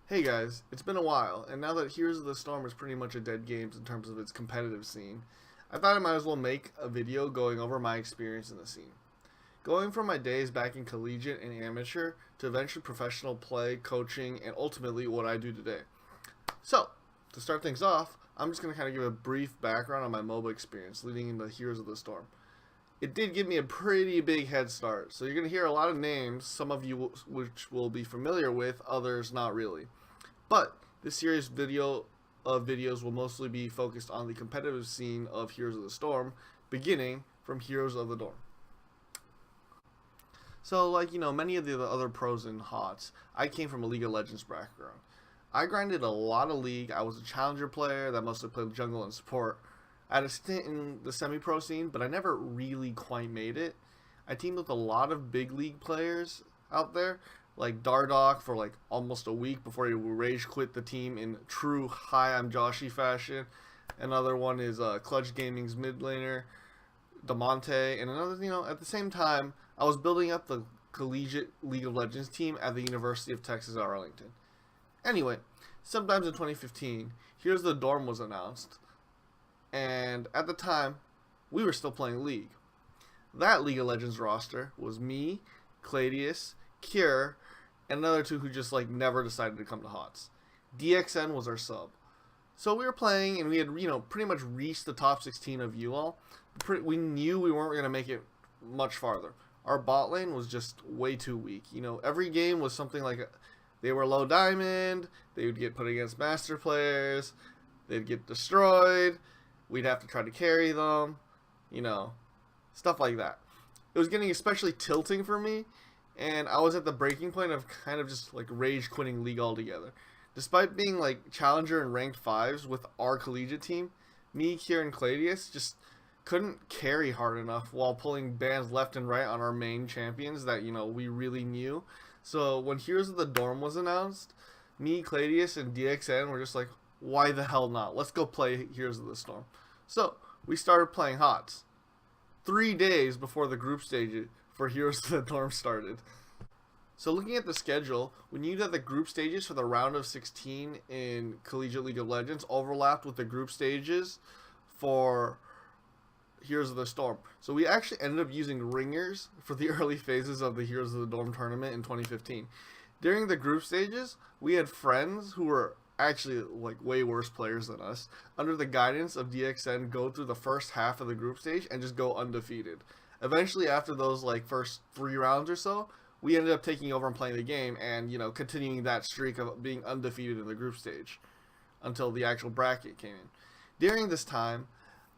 Hey guys, it's been a while, and now that Heroes of the Storm is pretty much a dead game in terms of its competitive scene, I thought I might as well make a video going over my experience in the scene. Going from my days back in collegiate and amateur to eventually professional play, coaching, and ultimately what I do today. So, to start things off, I'm just going to kind of give a brief background on my MOBA experience leading into Heroes of the Storm. It did give me a pretty big head start, so you're going to hear a lot of names, some of you which will be familiar with, others not really. But this series videos will mostly be focused on the competitive scene of Heroes of the Storm, beginning from Heroes of the Dorm. So, like, many of the other pros and HOTS, I came from a League of Legends background. I grinded a lot of League. I was a challenger player that mostly played jungle and support. I had a stint in the semi-pro scene, but I never really quite made it. I teamed with a lot of big league players out there, like Dardoch for like almost a week before he rage quit the team in true "Hi, I'm Joshy" fashion. Another one is Clutch Gaming's mid laner, Damonte, and another, at the same time, I was building up the collegiate League of Legends team at the University of Texas at Arlington. Anyway, sometimes in 2015, Here's the Dorm was announced, and at the time, we were still playing League. That League of Legends roster was me, Cladius, Cure, and another two who just like never decided to come to HOTS. DXN was our sub. So we were playing and we had, pretty much reached the top 16 of UL. We knew we weren't going to make it much farther. Our bot lane was just way too weak. Every game was something like they were low diamond, they would get put against master players, they'd get destroyed, we'd have to try to carry them, stuff like that. It was getting especially tilting for me, and I was at the breaking point of kind of just like rage quitting League altogether. Despite being like challenger and ranked 5s with our collegiate team, me, Kier, and Cladius just couldn't carry hard enough while pulling bans left and right on our main champions that, we really knew. So when Heroes of the Dorm was announced, me, Cladius, and DXN were just like, why the hell not? Let's go play Heroes of the Storm. So we started playing HOTS 3 days before the group stage for Heroes of the Dorm started. So looking at the schedule, we knew that the group stages for the round of 16 in Collegiate League of Legends overlapped with the group stages for Heroes of the Storm. So we actually ended up using ringers for the early phases of the Heroes of the Dorm tournament in 2015. During the group stages, we had friends who were actually like way worse players than us, under the guidance of DXN, go through the first half of the group stage and just go undefeated. Eventually, after those like first 3 rounds or so, we ended up taking over and playing the game and, continuing that streak of being undefeated in the group stage until the actual bracket came in. During this time,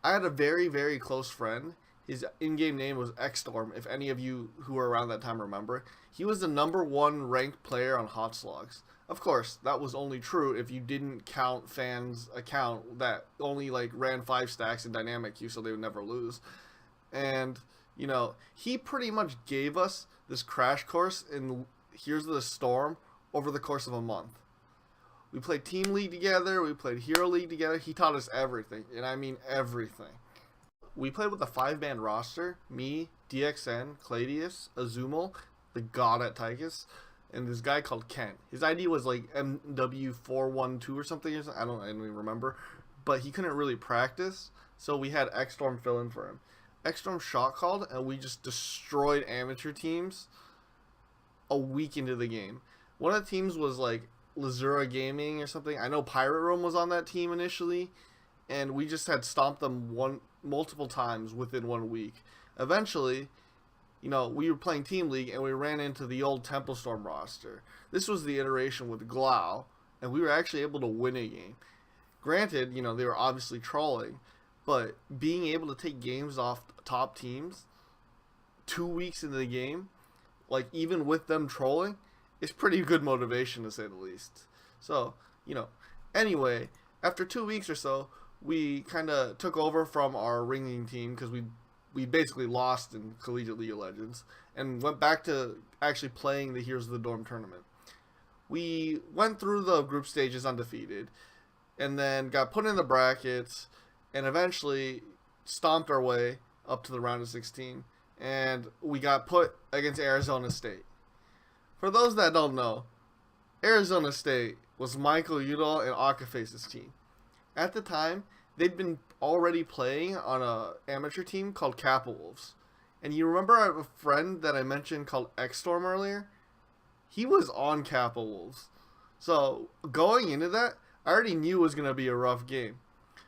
I had a very, very close friend. His in-game name was Xstorm, if any of you who were around that time remember. He was the #1 ranked player on HOTS. Of course, that was only true if you didn't count fans' account that only like ran 5 stacks in dynamic queue so they would never lose. And, he pretty much gave us this crash course in Here's the Storm over the course of a month. We played Team League together, we played Hero League together. He taught us everything, and I mean everything. We played with a 5-man roster: me, DXN, Cladius, Azumel, the god at Tychus, and this guy called Ken. His ID was like MW412 or something. I don't even remember, but he couldn't really practice, so we had Xstorm fill in for him. Xstorm shot called, and we just destroyed amateur teams a week into the game. One of the teams was like Lazura Gaming or something. I know Pirate Room was on that team initially, and we just had stomped them multiple times within 1 week. Eventually, we were playing Team League, and we ran into the old Temple Storm roster. This was the iteration with Glau, and we were actually able to win a game. Granted, they were obviously trolling, but being able to take games off top teams 2 weeks into the game, like even with them trolling, is pretty good motivation to say the least. So, anyway, after 2 weeks or so, we kind of took over from our ringing team because we basically lost in Collegiate League of Legends and went back to actually playing the Heroes of the Dorm tournament. We went through the group stages undefeated and then got put in the brackets and eventually stomped our way up to the round of 16, and we got put against Arizona State. For those that don't know, Arizona State was Michael Udall and Akaface's team. At the time, they'd been already playing on a amateur team called Kappa Wolves. And you remember I have a friend that I mentioned called X-Storm earlier? He was on Kappa Wolves. So, going into that, I already knew it was going to be a rough game.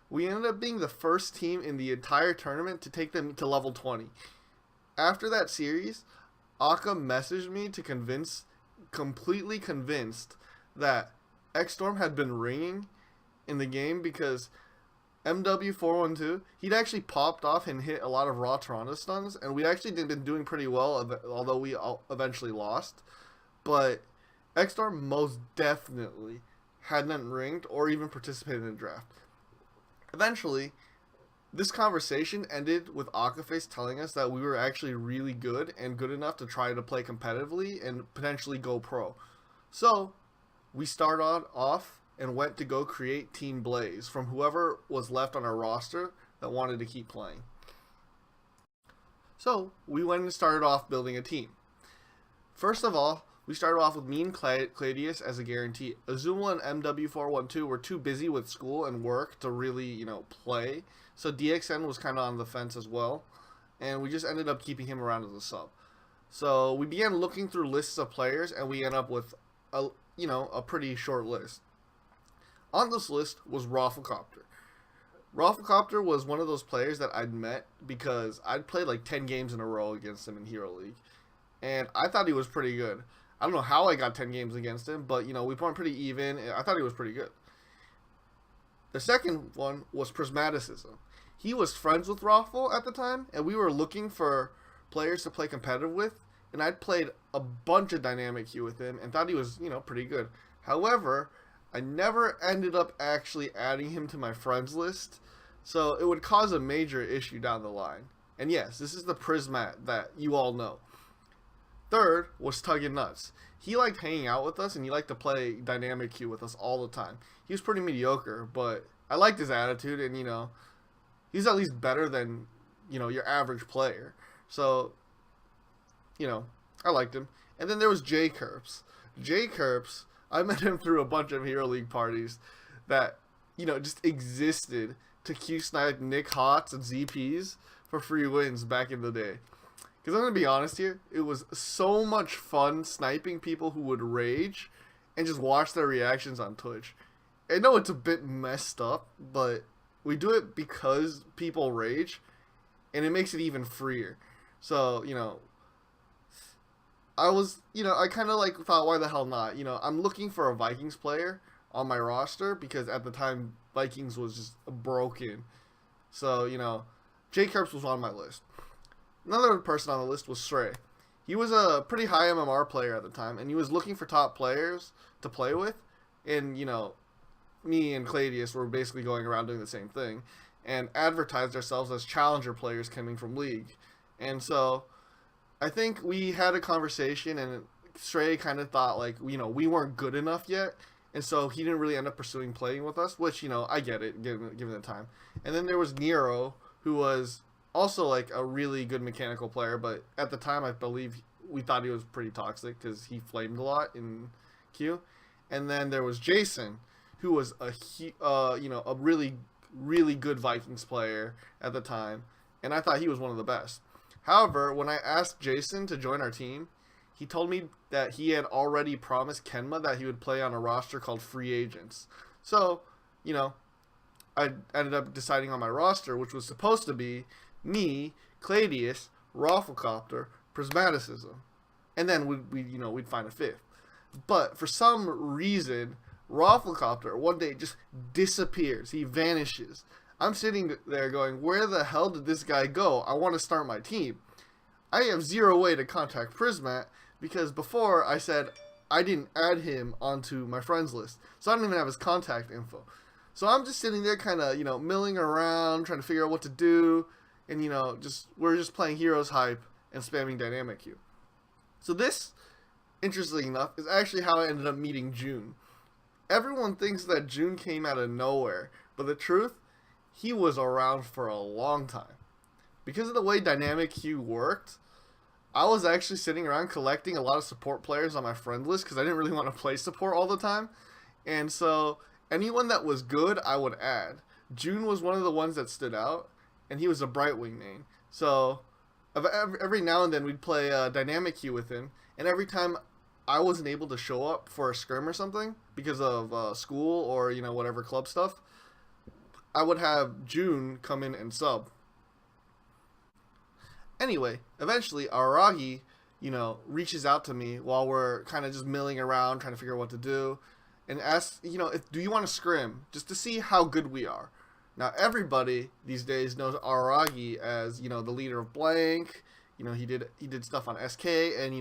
We ended up being the first team in the entire tournament to take them to level 20. After that series, Aka messaged me to completely convinced that X-Storm had been ringing in the game because MW412, he'd actually popped off and hit a lot of raw Toronto stuns, and we actually been doing pretty well, although we eventually lost. But X-Storm most definitely hadn't ringed or even participated in the draft. Eventually, this conversation ended with Akaface telling us that we were actually really good and good enough to try to play competitively and potentially go pro. So, we started off and went to go create Team Blaze from whoever was left on our roster that wanted to keep playing. So, we went and started off building a team. First of all, we started off with me and Cladius as a guarantee. Azumla and MW412 were too busy with school and work to really, play. So DXN was kind of on the fence as well. And we just ended up keeping him around as a sub. So we began looking through lists of players, and we ended up with a pretty short list. On this list was Rafflecopter. Rafflecopter was one of those players that I'd met because I'd played like 10 games in a row against him in Hero League. And I thought he was pretty good. I don't know how I got 10 games against him, but, we went pretty even. I thought he was pretty good. The second one was Prismaticism. He was friends with Raffle at the time, and we were looking for players to play competitive with, and I'd played a bunch of Dynamic Q with him and thought he was, pretty good. However, I never ended up actually adding him to my friends list, so it would cause a major issue down the line. And yes, this is the Prismat that you all know. Third was Tuggin Nuts. He liked hanging out with us, and he liked to play Dynamic Q with us all the time. He was pretty mediocre, but I liked his attitude, and, he's at least better than, your average player. So, I liked him. And then there was J Kerps. J Kerps, I met him through a bunch of Hero League parties that, just existed to Q-snipe Nick Hots and ZPs for free wins back in the day. Because I'm going to be honest here, it was so much fun sniping people who would rage and just watch their reactions on Twitch. I know it's a bit messed up, but we do it because people rage, and it makes it even freer. So, I kind of thought, why the hell not? I'm looking for a Vikings player on my roster because at the time, Vikings was just broken. So, J Kerps was on my list. Another person on the list was Stray. He was a pretty high MMR player at the time, and he was looking for top players to play with. And, me and Cladius were basically going around doing the same thing and advertised ourselves as challenger players coming from League. And so I think we had a conversation, and Stray kind of thought, we weren't good enough yet. And so he didn't really end up pursuing playing with us, which, I get it, given the time. And then there was Nero, who was also a really good mechanical player, but at the time I believe we thought he was pretty toxic because he flamed a lot in Q. And then there was Jason, who was a really, really good Vikings player at the time, and I thought he was one of the best. However, when I asked Jason to join our team, he told me that he had already promised Kenma that he would play on a roster called Free Agents. So, I ended up deciding on my roster, which was supposed to be me, Cladius, Rafflecopter, Prismaticism, and then we'd find a fifth. But for some reason, Rafflecopter one day just disappears. He vanishes. I'm sitting there going, where the hell did this guy go? I want to start my team. I have zero way to contact Prismat because before I said I didn't add him onto my friends list, so I don't even have his contact info. So I'm just sitting there kind of, milling around, trying to figure out what to do. And, we're just playing Heroes Hype and spamming Dynamic Q. So this, interestingly enough, is actually how I ended up meeting June. Everyone thinks that June came out of nowhere, but the truth, he was around for a long time. Because of the way Dynamic Q worked, I was actually sitting around collecting a lot of support players on my friend list because I didn't really want to play support all the time. And so anyone that was good, I would add. June was one of the ones that stood out, and he was a Brightwing main. So every now and then we'd play dynamic queue with him, and every time I wasn't able to show up for a scrim or something because of school or whatever club stuff, I would have June come in and sub. Anyway, eventually Aragi, reaches out to me while we're kind of just milling around trying to figure out what to do, and asks, do you want to scrim just to see how good we are. Now everybody these days knows Aragi as the leader of Blank. He did stuff on SK and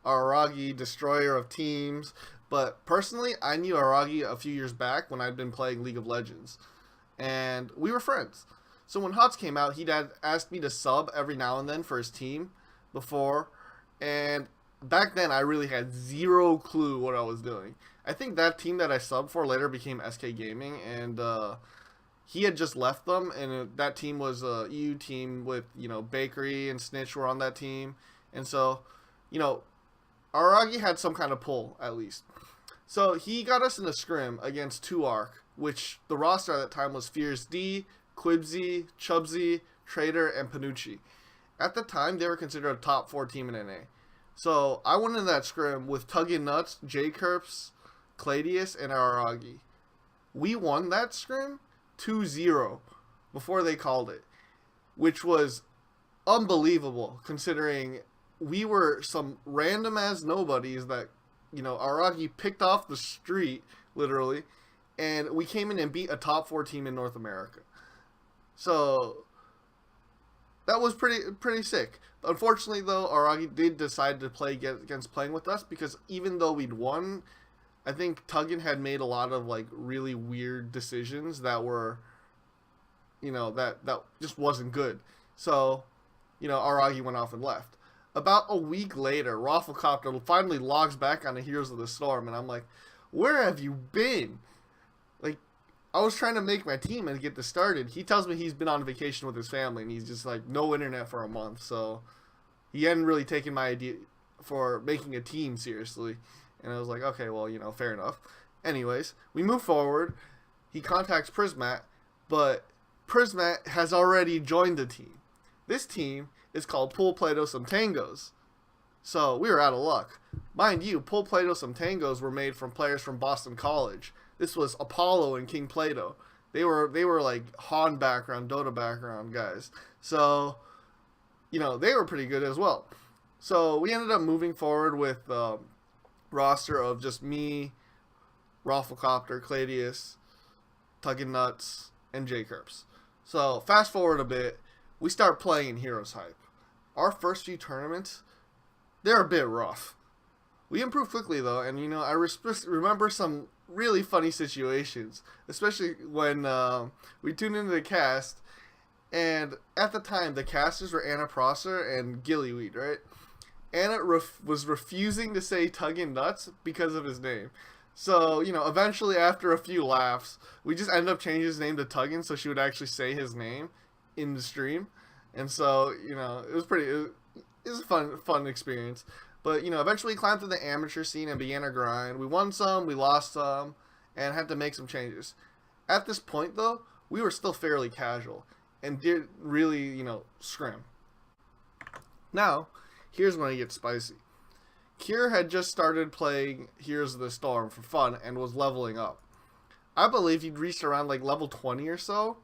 Aragi, destroyer of teams. But personally, I knew Aragi a few years back when I'd been playing League of Legends, and we were friends. So when HOTS came out, he'd asked me to sub every now and then for his team before, and back then I really had zero clue what I was doing. I think that team that I subbed for later became SK Gaming, and he had just left them, and that team was a EU team with, Bakery and Snitch were on that team. And so, Aragi had some kind of pull, at least. So he got us in a scrim against 2ARC, which the roster at that time was Fierce D, Quibsy, Chubsy, Trader, and Panucci. At the time, they were considered a top 4 team in NA. So I went in that scrim with Tuggin Nuts, J-Kerps, Cladius, and Aragi. We won that scrim 2-0 before they called it, which was unbelievable considering we were some random ass nobodies that Aragi picked off the street literally, and we came in and beat a top 4 team in North America. So that was pretty sick. Unfortunately though, Aragi did decide to play against playing with us, because even though we'd won, I think Tuggin had made a lot of really weird decisions that were, that just wasn't good. So, Aragi went off and left. About a week later, Rafflecopter finally logs back on the Heroes of the Storm, and I'm like, where have you been? I was trying to make my team and get this started. He tells me he's been on vacation with his family, and he's just no internet for a month. So he hadn't really taken my idea for making a team seriously. And I was like, okay, well, fair enough. Anyways, we move forward. He contacts Prismat, but Prismat has already joined the team. This team is called Pool Play-Doh Some Tangos. So we were out of luck. Mind you, Pool Play-Doh Some Tangos were made from players from Boston College. This was Apollo and King Play-Doh. They were like Han background, Dota background guys. So, they were pretty good as well. So we ended up moving forward with roster of just me, Rafflecopter, Cladius, Tuggin Nuts, and J-Kerps. So fast forward a bit, we start playing in Heroes Hype. Our first few tournaments, they're a bit rough. We improved quickly though, and I remember some really funny situations, especially when we tuned into the cast, and at the time the casters were Anna Prosser and Gillyweed, right? Anna was refusing to say Tuggin Nuts because of his name. So, eventually after a few laughs, we just ended up changing his name to Tuggin so she would actually say his name in the stream. And so, it was a fun experience. But, eventually climbed through the amateur scene and began our grind. We won some, we lost some, and had to make some changes. At this point, though, we were still fairly casual and did really, scrim. Now, here's when it gets spicy. Kier had just started playing Heroes of the Storm for fun and was leveling up. I believe he'd reached around level 20 or so,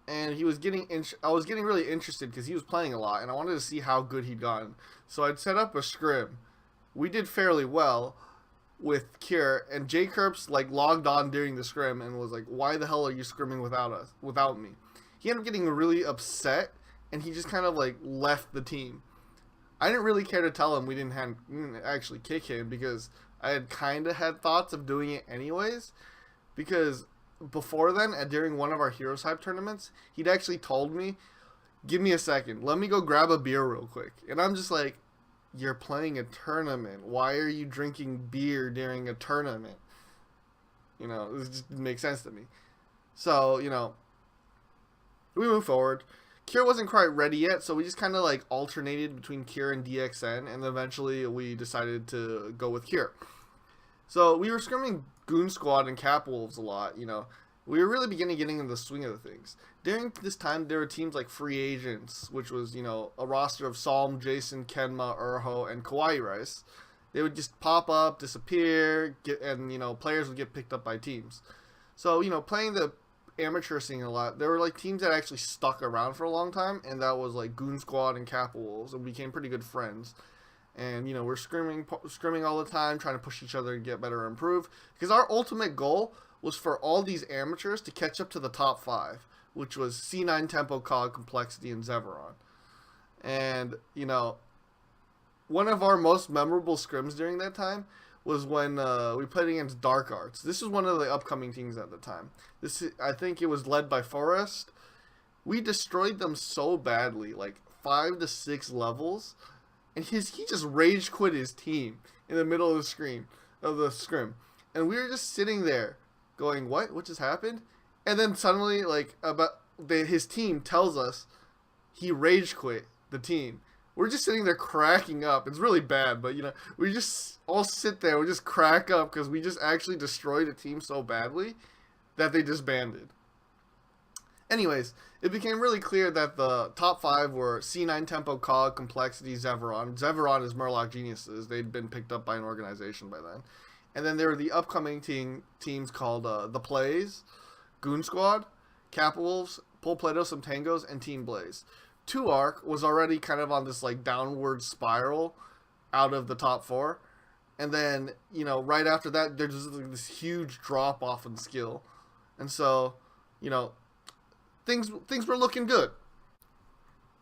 and I was getting really interested because he was playing a lot, and I wanted to see how good he'd gotten. So I'd set up a scrim. We did fairly well with Kier, and J-Kerps logged on during the scrim and was like, "Why the hell are you scrimming without me?" He ended up getting really upset, and he just kind of left the team. I didn't really care to tell him we didn't actually kick him, because I had kind of had thoughts of doing it anyways, because before then, during one of our Heroes Hype tournaments, he'd actually told me, "Give me a second, let me go grab a beer real quick." And I'm just like, you're playing a tournament. Why are you drinking beer during a tournament? It just didn't make sense to me. So, we move forward. Kier wasn't quite ready yet, so we just kind of alternated between Kier and DXN, and eventually we decided to go with Kier. So we were scrimming Goon Squad and Cap Wolves a lot. We were really getting into the swing of the things. During this time, there were teams like Free Agents, which was, a roster of Psalm, Jason, Kenma, Urho, and Kawaii Rice. They would just pop up, disappear, and players would get picked up by teams. So, playing the amateur scene a lot, there were like teams that actually stuck around for a long time, and that was like Goon Squad and Cap Wolves, and we became pretty good friends. And we're scrimming all the time, trying to push each other and get better and improve. Because our ultimate goal was for all these amateurs to catch up to the top 5, which was C9, Tempo, Cog, Complexity, and Zeveron. And one of our most memorable scrims during that time was when we played against Dark Arts. This was one of the upcoming teams at the time. I think it was led by Forrest. We destroyed them so badly, like 5 to 6 levels, and he just rage quit his team in the middle of the scrim, and we were just sitting there, going, "What just happened?" And then suddenly, his team tells us he rage quit the team. We're just sitting there cracking up. It's really bad, but we just all sit there. We just crack up because we just actually destroyed a team so badly that they disbanded. Anyways, it became really clear that the top 5 were C9, Tempo, Cog, Complexity, Zeveron. Zeveron is Murloc Geniuses. They'd been picked up by an organization by then. And then there were the upcoming teams called The Plays, Goon Squad, Cap Wolves, Pull Play-Doh, Some Tangos, and Team Blaze. 2ARC was already kind of on this downward spiral out of the top 4. And then, right after that, there's just this huge drop off in skill. And so, things were looking good.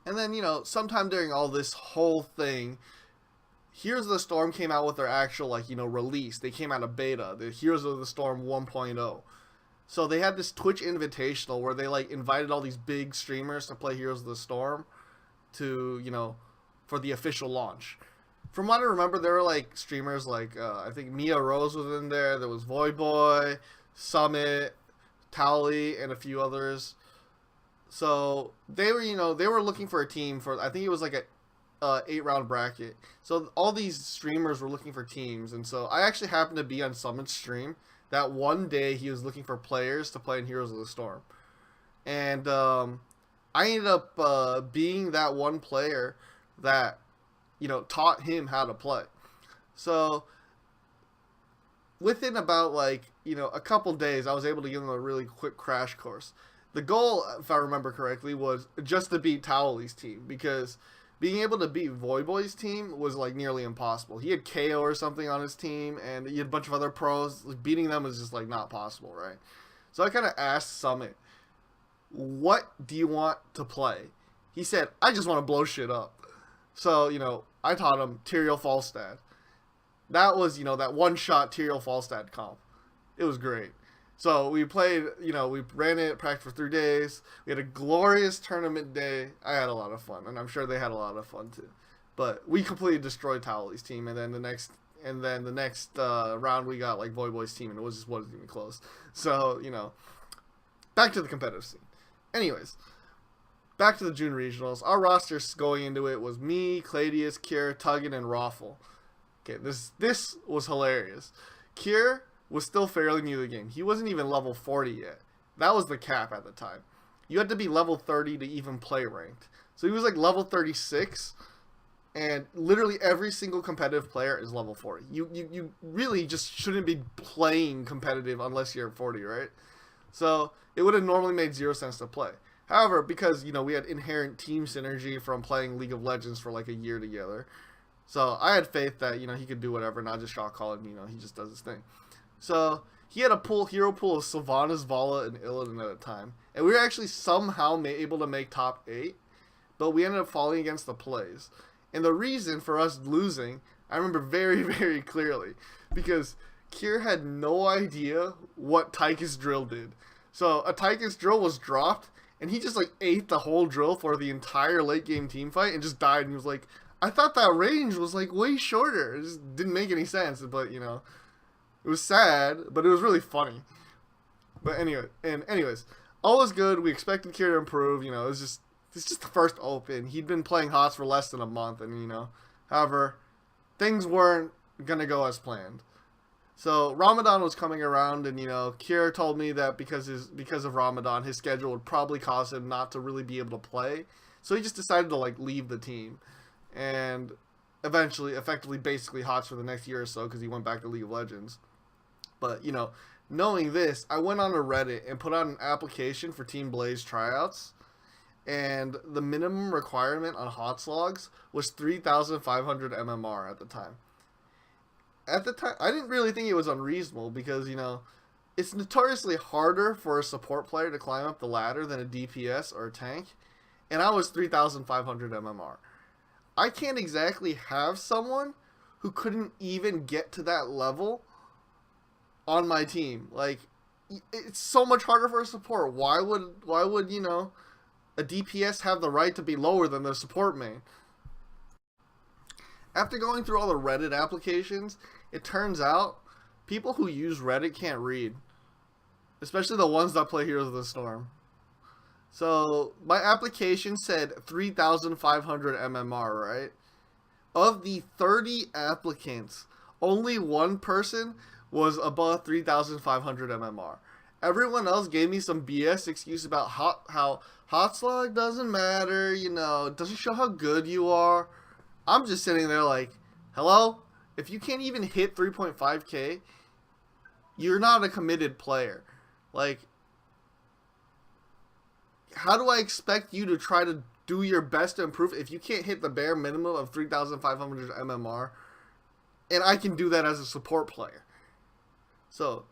And then, sometime during all this whole thing, Heroes of the Storm came out with their actual, release. They came out of beta, the Heroes of the Storm 1.0. So they had this Twitch Invitational where they, invited all these big streamers to play Heroes of the Storm for the official launch. From what I remember, there were, streamers I think Mia Rose was in there. There was Voyboy, Summit, Towley, and a few others. So they were looking for a team for, I think it was a 8-round bracket. So all these streamers were looking for teams, and so I actually happened to be on Summit's stream that one day. He was looking for players to play in Heroes of the Storm, and I ended up being that one player that taught him how to play. So within about a couple days, I was able to give him a really quick crash course. The goal, if I remember correctly, was just to beat Towley's team, because being able to beat Voyboy's team was nearly impossible. He had KO or something on his team, and he had a bunch of other pros. Beating them was just not possible, right? So I kind of asked Summit, "What do you want to play?" He said, "I just want to blow shit up." So I taught him Tyrael Falstad. That was that one-shot Tyrael Falstad comp. It was great. So we played, we ran it, practiced for 3 days. We had a glorious tournament day. I had a lot of fun, and I'm sure they had a lot of fun too. But we completely destroyed Towley's team, and then the next round we got Voyboy's team, and it wasn't even close. So back to the competitive scene. Anyways, back to the June regionals. Our roster going into it was me, Cladius, Kier, Tuggin, and Raffle. Okay, this was hilarious. Kier was still fairly new to the game. He wasn't even level 40 yet. That was the cap at the time. You had to be level 30 to even play ranked. So he was level 36, and literally every single competitive player is level 40. You really just shouldn't be playing competitive unless you're 40, right? So it would have normally made 0 sense to play. However, because we had inherent team synergy from playing League of Legends for a year together, so I had faith that he could do whatever, not just shot call it. He just does his thing. So he had a hero pool of Sylvanas, Vala, and Illidan at a time. And we were actually somehow able to make top 8, but we ended up falling against the Plays. And the reason for us losing, I remember very, very clearly, because Kier had no idea what Tychus Drill did. So a Tychus Drill was dropped, and he just ate the whole drill for the entire late game team fight and just died. And he was like, "I thought that range was way shorter." It just didn't make any sense, but it was sad, but it was really funny. But anyways, all was good. We expected Kier to improve. It's just the first open. He'd been playing HOTS for less than a month, and however, things weren't gonna go as planned. So Ramadan was coming around, and Kier told me that because of Ramadan, his schedule would probably cause him not to really be able to play. So he just decided to like leave the team, and eventually, effectively, basically HOTS for the next year or so because he went back to League of Legends. But knowing this, I went on to Reddit and put out an application for Team Blaze tryouts, and the minimum requirement on HOTS logs was 3,500 MMR at the time. At the time, I didn't really think it was unreasonable because, it's notoriously harder for a support player to climb up the ladder than a DPS or a tank, and I was 3,500 MMR. I can't exactly have someone who couldn't even get to that level on my team. Like, it's so much harder for a support. Why would a DPS have the right to be lower than the support main? After going through all the Reddit applications, it turns out people who use Reddit can't read, especially the ones that play Heroes of the Storm. So my application said 3,500 MMR, right? Of the 30 applicants, only one person was above 3,500 MMR. Everyone else gave me some BS excuse about how HOTS log doesn't matter, it doesn't show how good you are. I'm just sitting there like, hello? If you can't even hit 3.5k, you're not a committed player. Like, how do I expect you to try to do your best to improve if you can't hit the bare minimum of 3,500 MMR? And I can do that as a support player. So,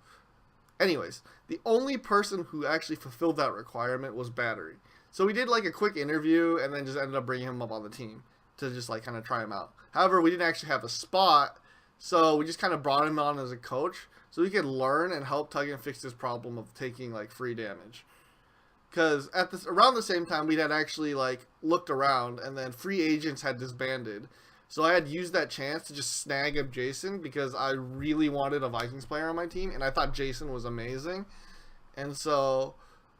anyways, the only person who actually fulfilled that requirement was Battery. So we did like a quick interview and then just ended up bringing him up on the team to just like kind of try him out. However, we didn't actually have a spot, so we just kind of brought him on as a coach so he could learn and help Tuggen fix this problem of taking like free damage. Because around the same time, we had actually like looked around, and then free agents had disbanded. So I had used that chance to just snag up Jason because I really wanted a Vikings player on my team, and I thought Jason was amazing. And so,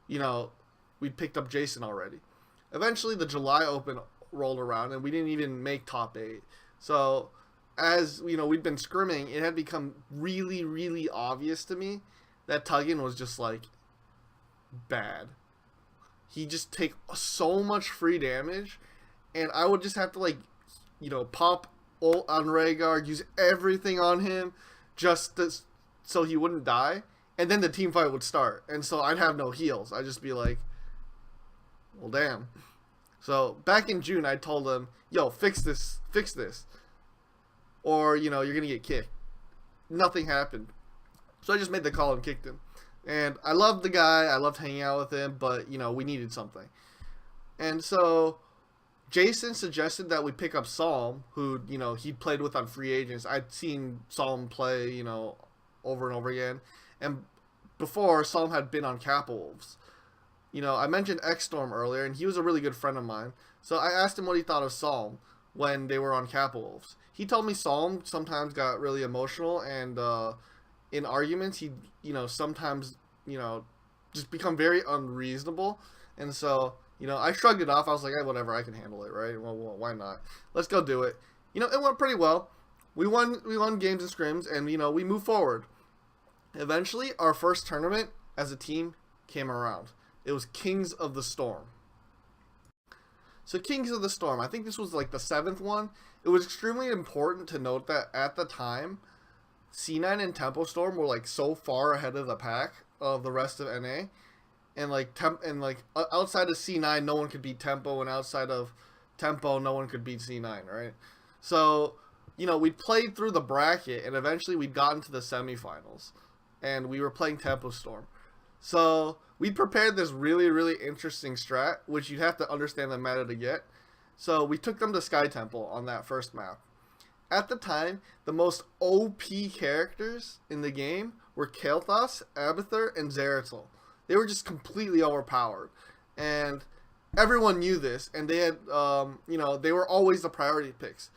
we picked up Jason already. Eventually, the July Open rolled around, and we didn't even make top 8. So, as we'd been scrimming, it had become really, really obvious to me that Tuggen was just like bad. He just take so much free damage, and I would just have to like, pop ult on Rhaegar, use everything on him just so he wouldn't die, and then the team fight would start, and so I'd have no heals. I'd just be like, well, damn. So back in June, I told him, yo, fix this, or you're gonna get kicked. Nothing happened, so I just made the call and kicked him. And I loved the guy, I loved hanging out with him, but we needed something. And so Jason suggested that we pick up Psalm, who he'd played with on free agents. I'd seen Psalm play over and over again, and before Psalm had been on Kappa Wolves. I mentioned X-Storm earlier, and he was a really good friend of mine. So I asked him what he thought of Psalm when they were on Kappa Wolves. He told me Psalm sometimes got really emotional, and in arguments, he sometimes just become very unreasonable. And so I shrugged it off. I was like, hey, whatever, I can handle it, right? Well, why not? Let's go do it. It went pretty well. We won games and scrims, and we moved forward. Eventually, our first tournament as a team came around. It was Kings of the Storm. So Kings of the Storm, I think this was like the 7th one. It was extremely important to note that at the time, C9 and Tempo Storm were like so far ahead of the pack of the rest of NA, and outside of C9, no one could beat Tempo, and outside of Tempo, no one could beat C9, right? So we played through the bracket, and eventually we got into the semifinals, and we were playing Tempo Storm. So we prepared this really, really interesting strat, which you'd have to understand the meta to get. So we took them to Sky Temple on that first map. At the time, the most OP characters in the game were Kael'thas, Abathur, and Zeratul. They were just completely overpowered. And everyone knew this, and they had, they were always the priority picks.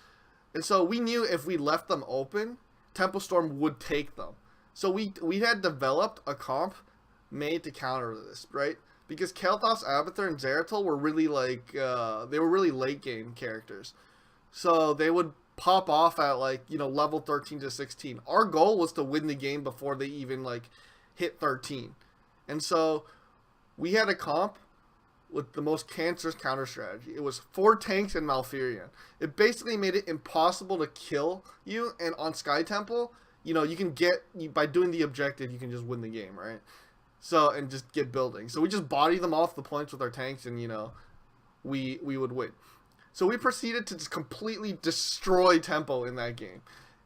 And so we knew if we left them open, Temple Storm would take them. So we had developed a comp made to counter this, right? Because Kael'thas, Abathur, and Zeratul were really they were really late game characters. So they would pop off at like, level 13 to 16. Our goal was to win the game before they even like hit 13. And so we had a comp with the most cancerous counter strategy. It was 4 tanks and Malfurion. It basically made it impossible to kill you, and on Sky Temple, you can by doing the objective, you can just win the game, right? So, and just get building. So we just body them off the points with our tanks, and we would win. So we proceeded to just completely destroy tempo in that game.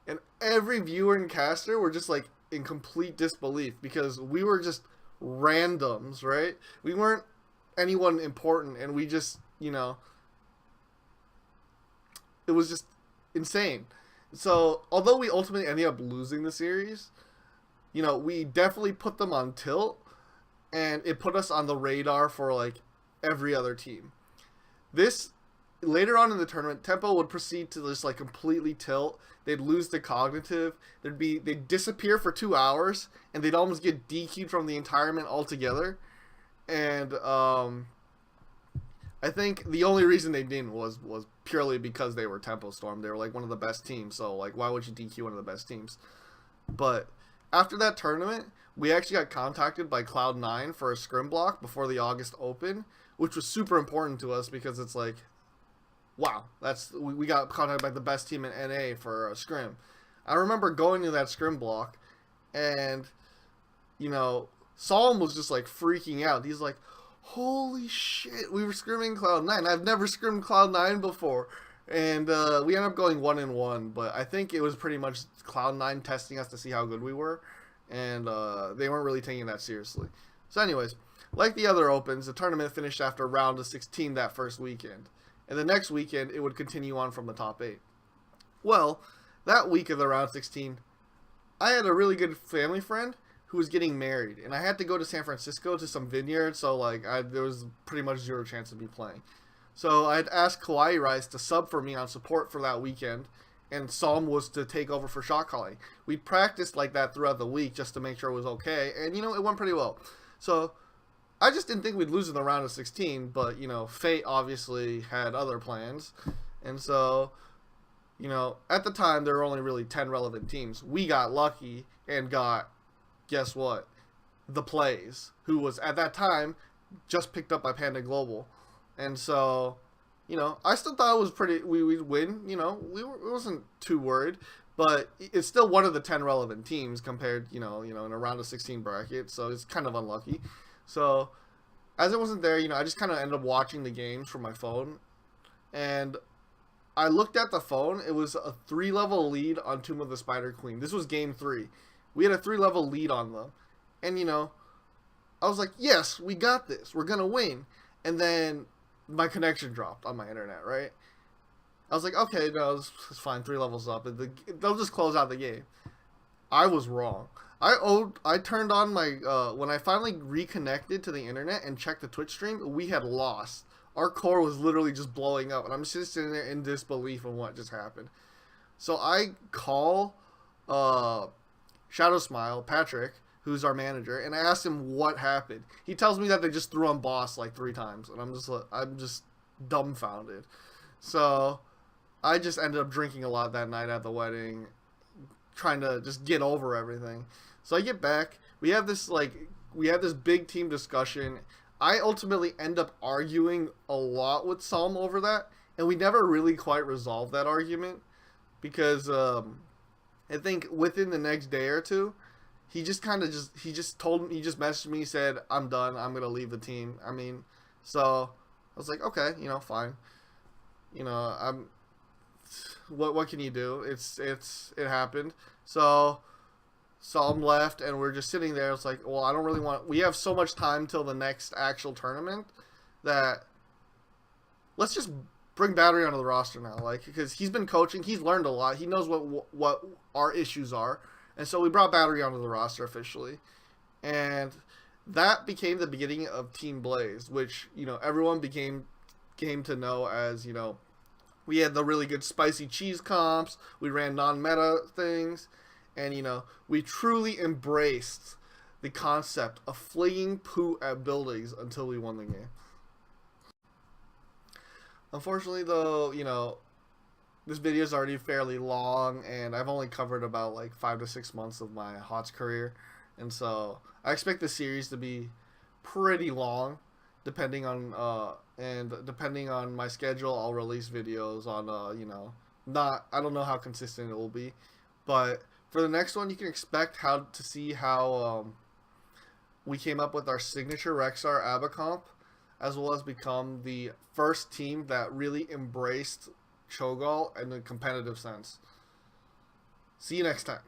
And every viewer and caster were just like in complete disbelief because we were just randoms, right? We weren't anyone important, and we just, it was just insane. So although we ultimately ended up losing the series, we definitely put them on tilt, and it put us on the radar for like every other team. This later on in the tournament, tempo would proceed to just like completely tilt. They'd lose the cognitive. They'd disappear for 2 hours, and they'd almost get DQ'd from the entirement altogether. And I think the only reason they didn't was purely because they were Tempo Storm. They were like one of the best teams, so like why would you DQ one of the best teams? But after that tournament, we actually got contacted by Cloud9 for a scrim block before the August Open, which was super important to us because it's like, wow, we got contacted by the best team in NA for a scrim. I remember going to that scrim block, and Psalm was just like freaking out. He's like, holy shit, we were scrimming Cloud9. I've never scrimmed Cloud9 before. And we ended up going 1-1, but I think it was pretty much Cloud9 testing us to see how good we were, and they weren't really taking that seriously. So anyways, like the other Opens, the tournament finished after round of 16 that first weekend. And the next weekend, it would continue on from the top 8. Well, that week of the round 16, I had a really good family friend who was getting married, and I had to go to San Francisco to some vineyard, so like there was pretty much zero chance of me playing. So I'd asked Kawaii Rice to sub for me on support for that weekend, and Psalm was to take over for shot calling. We practiced like that throughout the week just to make sure it was okay, and it went pretty well. So I just didn't think we'd lose in the round of 16, but fate obviously had other plans, and so at the time there were only really 10 relevant teams. We got lucky and got, guess what? The Plays, who was at that time just picked up by Panda Global. And so, I still thought it was we'd win. We wasn't too worried, but it's still one of the 10 relevant teams compared, in a round of 16 bracket. So it's kind of unlucky. So as I wasn't there, I just kind of ended up watching the games from my phone. And I looked at the phone. It was a 3-level lead on Tomb of the Spider Queen. This was game 3. We had a 3-level lead on them. And, I was like, yes, we got this. We're going to win. And then my connection dropped on my internet, right? I was like, okay, no, it's fine. 3 levels up. They'll just close out the game. I was wrong. I turned on my, when I finally reconnected to the internet and checked the Twitch stream, we had lost. Our core was literally just blowing up. And I'm just sitting there in disbelief of what just happened. So I call Shadow Smile, Patrick, who's our manager, and I asked him what happened. He tells me that they just threw on boss like 3 times, and I'm just dumbfounded. So I just ended up drinking a lot that night at the wedding, trying to just get over everything. So I get back. We have this big team discussion. I ultimately end up arguing a lot with Psalm over that, and we never really quite resolved that argument because I think within the next day or two, he just messaged me, said, I'm done, I'm going to leave the team. I mean, so I was like, okay, fine. What can you do? It happened. So Psalm left, and we're just sitting there. It's like, well, I don't really we have so much time till the next actual tournament that let's just bring Battery onto the roster now. Like, because he's been coaching, he's learned a lot. He knows what our issues are. And so we brought Battery onto the roster officially. And that became the beginning of Team Blaze, which, everyone came to know as, we had the really good spicy cheese comps. We ran non-meta things. And, we truly embraced the concept of flinging poo at buildings until we won the game. Unfortunately, though, this video is already fairly long, and I've only covered about like 5 to 6 months of my HOTS career, and so I expect the series to be pretty long, depending on depending on my schedule. I'll release videos on not, I don't know how consistent it will be, but for the next one, you can expect to see how we came up with our signature Rexar Abacomp, as well as become the first team that really embraced Cho'Gall in a competitive sense. See you next time.